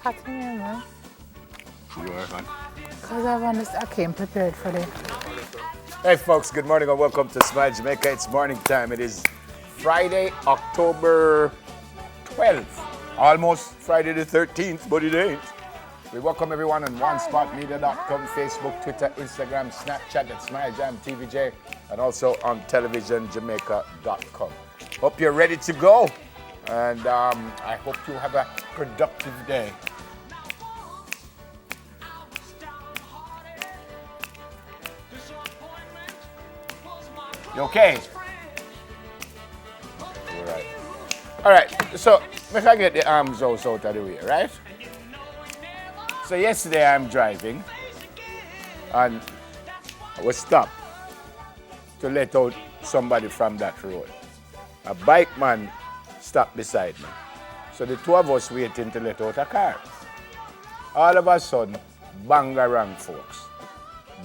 Hot in here, man. You are hot. Because I came prepared for it. Hey folks, good morning and welcome to Smile Jamaica. It's morning time. It is Friday, October 12th. Almost Friday the 13th, but it ain't. We welcome everyone on onespotmedia.com, Facebook, Twitter, Instagram, Snapchat at Smile Jam TVJ, and also on televisionjamaica.com. Hope you're ready to go, and I hope you have a productive day. You okay? All right. So, if I get the arms out of the way, right? So yesterday I'm driving, and I was stopped to let out somebody from that road. A bike man stopped beside me. So the two of us waiting to let out a car. All of a sudden, bangarang, folks.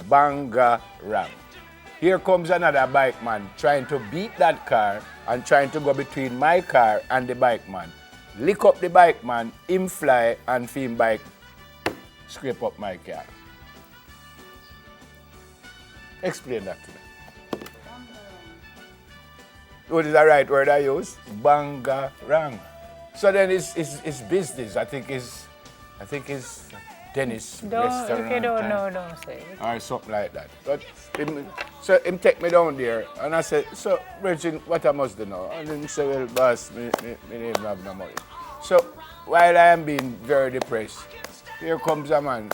Bangarang. Here comes another bike man trying to beat that car and trying to go between my car and the bike man. Lick up the bike man, him fly, and him bike scrape up my car. Explain that to me. What is the right word I use? Bangarang. So then it's business. I think it's Dennis restaurant. If you don't know, don't say it. Or something like that. But him take me down there, and I said, so, Virgin, what I must do now? And then he said, well, boss, me didn't have no money. So, while I am being very depressed, here comes a man.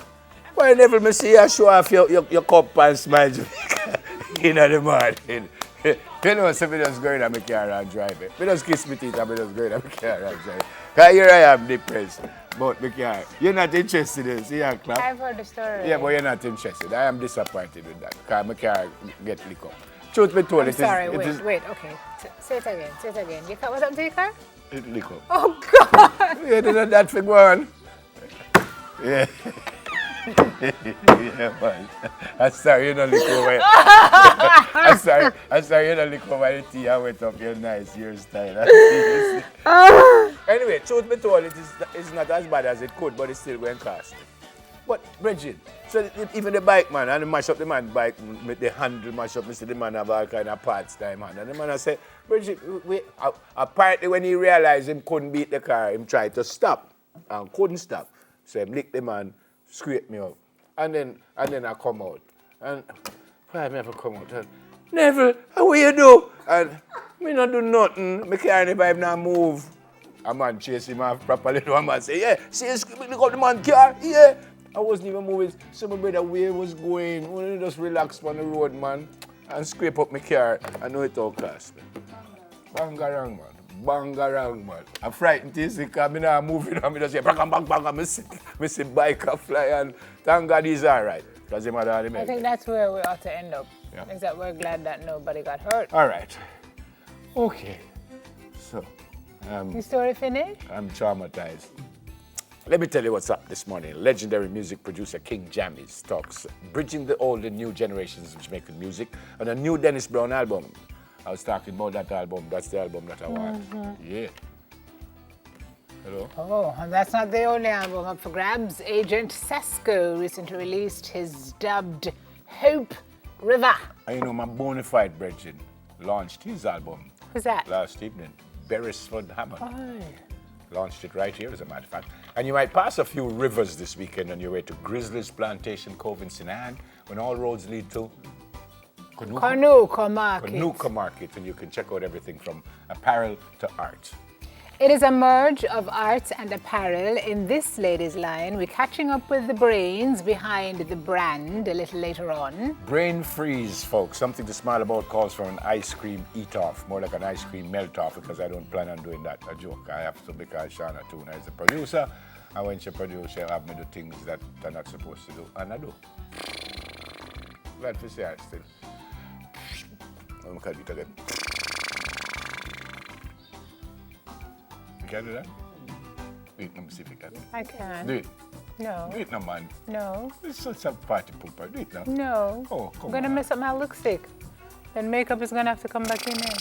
Why never me see you show off your cup and smile Jamaica in the morning? You know, so me just go in my car and drive it. Me just kiss me teeth and me just go in my car and drive it. Because here I am depressed about my car. You're not interested in it, see how clap? I've heard the story. Yeah, but you're not interested. I am disappointed with that because my car get licked up. Truth be told, I'm sorry, wait, okay. Say it again. Your car, what happened to your car? It licked up. Oh, God! Yeah, did that thing go on? Yeah. Yeah, man. I'm sorry you don't lick over. I'm sorry you don't lick over the tea and went up your nice hairstyle. Anyway, truth be told, it's not as bad as it could, but it's still going to cost me. But, Bridget, so even the bike man, and mash up the man bike, with the handle mash up, the man have all kind of parts time, man. And the man I said, Bridget, apparently when he realized he couldn't beat the car, he tried to stop and couldn't stop. So he licked the man, scraped me up. And then I come out. And why I never come out? And, Neville, how you do? And me not do nothing. Me can't even not move. A man chase him off properly. One man say, yeah, see, look up the man car, yeah. I wasn't even moving. So my brother, where was going? We just relax on the road, man, and scrape up my car. I know it all cost me. Bangarang, man. Bangarang, man. I'm frightened to see because I'm not moving. I'm just say, bang, bang, bang, and I see bike fly, and thank God he's all right. Because he might have I think that's where we ought to end up. Yeah. Except we're glad that nobody got hurt. All right. Okay. So, Your story finished? I'm traumatized. Let me tell you what's up this morning. Legendary music producer King Jammies talks bridging the old and new generations of Jamaican music on a new Dennis Brown album. I was talking about that album. That's the album that I want. Mm-hmm. Yeah. Hello? Oh, and that's not the only album up for grabs. Agent Sesko recently released his dubbed Hope River. And you know, my bona fide brethren launched his album. Who's that? Last evening. Beresford Hammond. Oh. Launched it right here, as a matter of fact. And you might pass a few rivers this weekend on your way to Grizzly's Plantation Cove in Sinan, when all roads lead to Kanuka Market. Kanuka Market, and you can check out everything from apparel to art. It is a merge of arts and apparel. In this ladies' line, we're catching up with the brains behind the brand a little later on. Brain freeze, folks. Something to smile about calls for an ice cream eat-off, more like an ice cream melt-off, because I don't plan on doing that. A joke. I have to, because Shana Tuna is the producer, and when she produces, she'll have me do things that I'm not supposed to do, and I do. Glad to see her still. I'm going to do it again. You can do that? Do it, let me see if you can. I can. Do it. No. Do it now, man. No. It's such a party pooper. Do it now. No. Oh, come I'm going to on. mess up my lipstick. Then makeup is going to have to come back in there.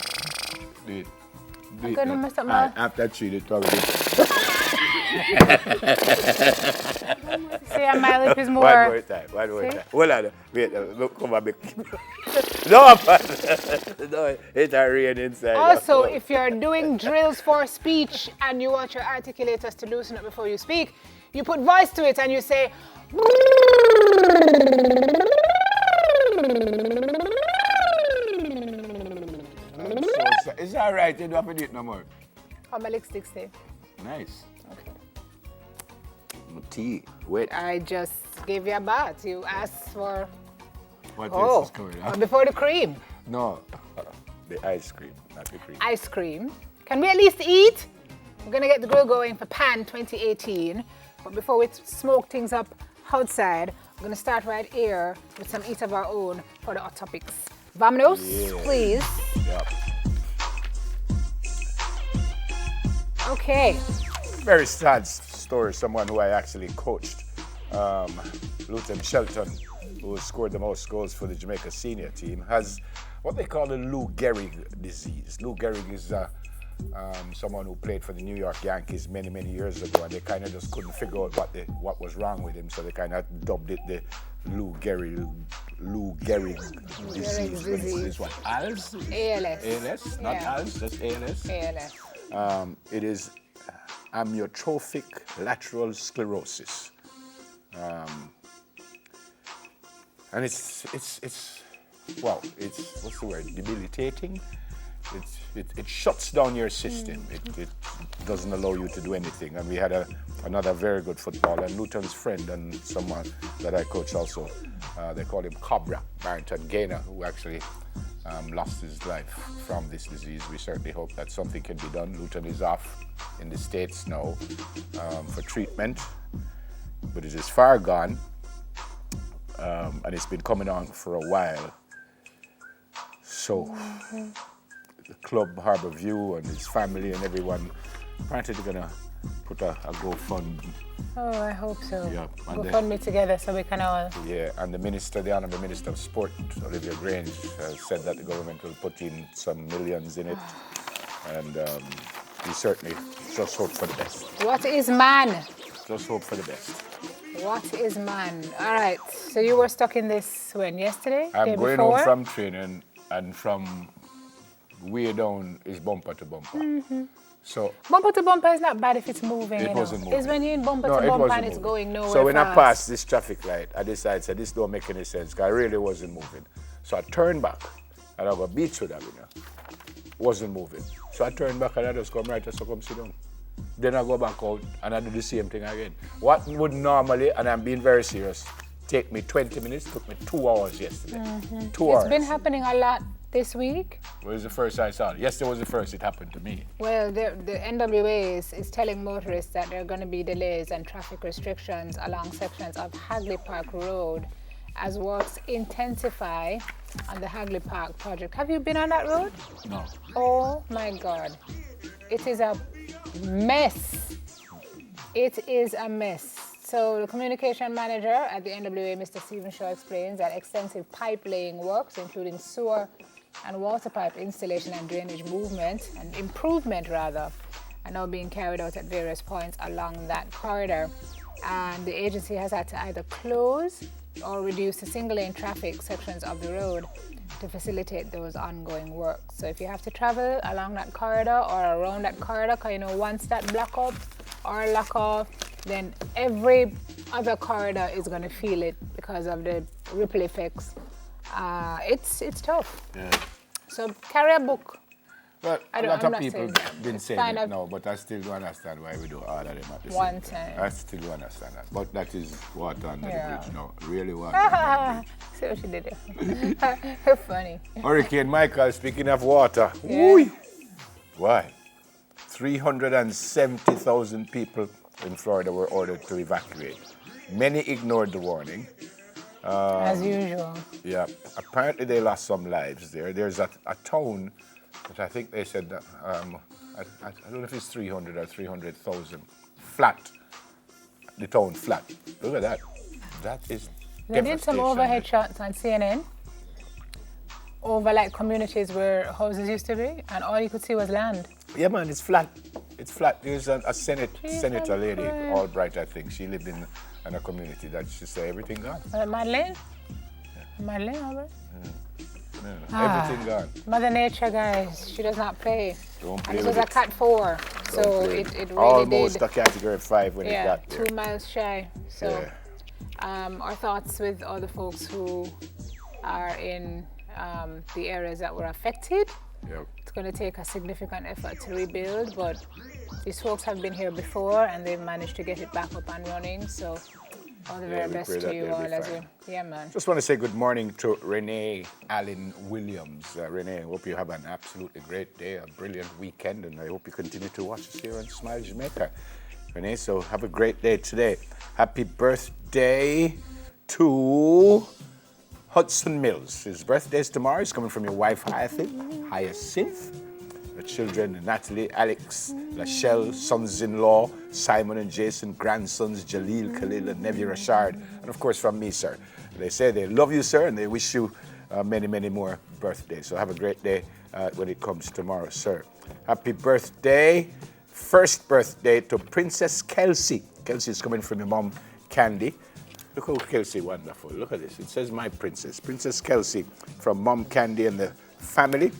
Do it. I'm going to mess up my... After 3, they talk about See, my lip is more... One more time. Hold on. Wait, look, come on. No, man. No, it's a rain inside. Also, if you're doing drills for speech and you want your articulators to loosen up before you speak, you put voice to it and you say... Is that right? You don't have to do it no more. How my lipstick say? Nice. Okay. Tea. Wait. I just gave you a bath. You asked for... What else is going on? Before the cream. No, the ice cream, not the cream. Ice cream. Can we at least eat? We're going to get the grill going for Pan 2018. But before we smoke things up outside, we're going to start right here with some eat of our own for the hot topics. Vamonos, please. Yep. Okay. Very sad story. Someone who I actually coached, Lieutenant Shelton, who scored the most goals for the Jamaica senior team, has what they call the Lou Gehrig disease. Lou Gehrig is someone who played for the New York Yankees many, many years ago, and they kind of just couldn't figure out what was wrong with him, so they kind of dubbed it the Lou Gehrig disease. It's what? ALS? ALS. ALS? Not ALS, just ALS? ALS. It is amyotrophic lateral sclerosis. And it's what's the word? Debilitating. It shuts down your system. It doesn't allow you to do anything. And we had another very good footballer, and Luton's friend, and someone that I coach also. They call him Cobra, Barrington Gaynor, who actually lost his life from this disease. We certainly hope that something can be done. Luton is off in the States now for treatment, but it is far gone. And it's been coming on for a while. So the club, Harbour View, and his family and everyone, apparently they're going to put a GoFund. Oh, I hope so. Yeah, GoFundMe together so we can all... Yeah, and the Honourable Minister of Sport, Olivia Grange, has said that the government will put in some millions in it. And we certainly just hope for the best. What is man? Just hope for the best. What is man? All right, so you were stuck in this when? Yesterday? I'm day going before? home from training, and from way down is bumper to bumper. Mm-hmm. So bumper to bumper is not bad if it's moving. it wasn't moving. It's when you're in bumper to bumper and it's moving. going nowhere. So when fast. I passed this traffic light, I decided this don't make any sense because I really wasn't moving. So I turned back and I got Beachwood Avenue. Wasn't moving. So I turned back and I just come right to come sit down. Then I go back out and I do the same thing again. What would normally, and I'm being very serious, take me 20 minutes, took me 2 hours yesterday. 2 hours. It's been happening a lot this week. What was the first I saw it? Yesterday was the first it happened to me. Well, the NWA is telling motorists that there are going to be delays and traffic restrictions along sections of Hagley Park Road as works intensify on the Hagley Park project. Have you been on that road? No. Oh my God. It is a mess. It is a mess. So the communication manager at the NWA, Mr. Stephen Shaw, explains that extensive pipe laying works, including sewer and water pipe installation and drainage movement, and improvement rather, are now being carried out at various points along that corridor. And the agency has had to either close or reduce the single-lane traffic sections of the road to facilitate those ongoing works. So if you have to travel along that corridor or around that corridor, because once that block up or lock off, then every other corridor is going to feel it because of the ripple effects. It's tough. Yeah. So carry a book Well, I a don't- lot I'm of not people saying that. been It's saying fine, it I've- now, but I still don't understand why we do all of them at the One same time. I still do understand that. But that is water under Yeah. the bridge now. Really water under the See what she did there. Funny. bridge. Hurricane Michael, speaking of water. Yeah. Woo! Why? 370,000 people in Florida were ordered to evacuate. Many ignored the warning. As usual. Yeah, apparently they lost some lives there. There's a town that I think they said that, I don't know if it's 300 or 300,000 flat. The town flat. Look at that. That is They did some devastation. overhead shots on CNN over like communities where houses used to be, and all you could see was land. Yeah, man, it's flat. It's flat. There's a senator lady, Christ. Albright, I think. She lived in a community that she said everything gone. Madeleine? Madeleine, Albert? Everything gone. Mother Nature, guys, she does not play. Don't play And this with was a it. Cat 4, so Don't play. it really Almost did. a category 5 when it Yeah, got there. 2 miles shy. So, Yeah. our thoughts with all the folks who are in the areas that were affected. Yep. It's going to take a significant effort to rebuild, but these folks have been here before and they've managed to get it back up and running. So, all the very we best pray to that you they'll all be as fine. you. Yeah, man. Just want to say good morning to Renee Allen Williams. Renee, I hope you have an absolutely great day, a brilliant weekend, and I hope you continue to watch us here on Smile Jamaica. Renee, so have a great day today. Happy birthday to Hudson Mills. His birthday is tomorrow. It's coming from your wife, Hyacinth. The children, Natalie, Alex, Lachelle, sons-in-law, Simon and Jason, grandsons, Jaleel, Khalil, and Nevi Rashard, and of course from me, sir. They say they love you, sir, and they wish you many, many more birthdays. So have a great day when it comes tomorrow, sir. Happy birthday, first birthday to Princess Kelsey. Kelsey is coming from your mom, Candy. Look how Kelsey wonderful. Look at this. It says my princess. Princess Kelsey from Mom Candy and the family.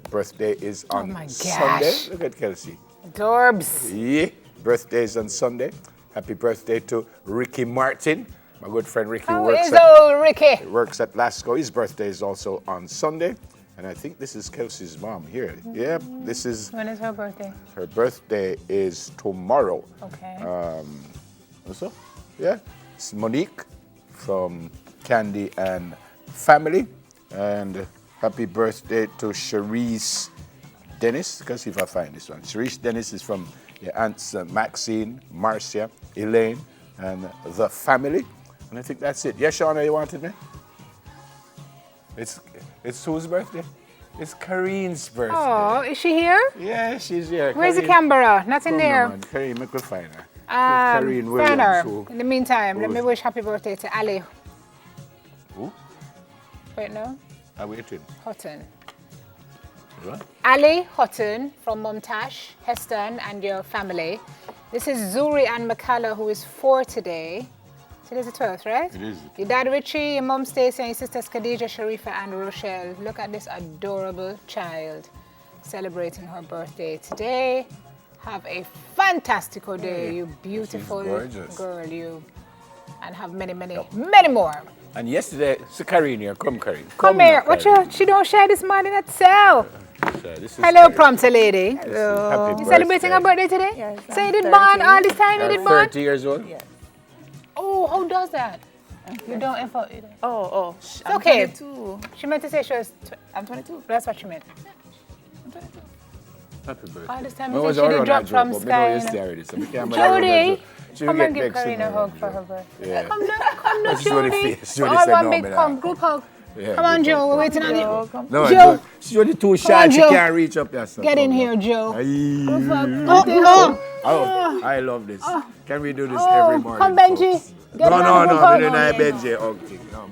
Birthday is on my Sunday. gosh. Look at Kelsey. Dorbs. Yeah. Birthday is on Sunday. Happy birthday to Ricky Martin. My good friend Ricky How works is old Ricky? works at Lasco. His birthday is also on Sunday. And I think this is Kelsey's mom here. Yeah, this is When is her birthday? her birthday is tomorrow. Okay. Also, yeah, it's Monique from Candy and family. And happy birthday to Cherise Dennis. Let's see if I find this one. Cherise Dennis is from your aunts Maxine, Marcia, Elaine, and the family. And I think that's it. Yes, Shauna, you wanted me? It's whose birthday? It's Kareen's birthday. Oh, is she here? Yeah, she's here. Where's the Kareen. camera? Not in Come there. on, Kareen, make me find her. Kareen Williams. Turner. Who? In the meantime, let me who's- wish happy birthday to Ali. Who? Wait, no? I'm waiting. Hutton. What? Ali Hutton from Mumtash, Heston, and your family. This is Zuri and McCalla, who is 4 today. Today's the 12th, right? It is. Your dad Richie, your mom Stacey, and your sisters Khadija, Sharifa, and Rochelle. Look at this adorable child celebrating her birthday today. Have a fantastical day, you beautiful gorgeous. girl, you. And have many, many, many more. And yesterday, so Kareen here. Come, Kareen. Come here. What you? She don't share this morning at cell. This is Hello, Kareen. prompter lady. Happy You celebrating her birthday today? Yes, So you I'm did 30. born all this time? You You're did born? 30 years old? Yes. Oh, who does that? You don't info. Oh. I'm okay. 22. She meant to say she was. I'm 22. That's what she meant. I'm 22. Happy birthday. All this time, I you was think she did already drop on from joke, but sky. me know you you know. stay already, so we can't Jody, She come will and get give vexed Karina a tomorrow, hug for her Joe. birthday. Yeah. Come down, She's already Jody. face- she already All said one no, big me come, not. group hug. Yeah, Come on, group Joe, hug. we're waiting on you. No, Joe. She's only too on, shy. She Joe. can't reach up there. So Get in come here, on. Joe. Aye. Oh, I love this. Can we do this every morning? Come, Benji. folks? Get No, in no, on no. group hug. We didn't have Benji hug thing. No,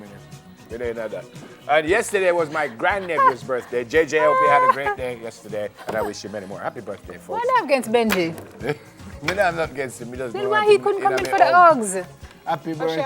we didn't have that. And yesterday was my grandnephew's birthday. JJ, I hope you had a great day yesterday, and I wish you many more. Happy birthday, folks. Why not against Benji? I'm not against him. He doesn't Then know why what he to- couldn't you know come in me, for the oh, hugs? Happy birthday.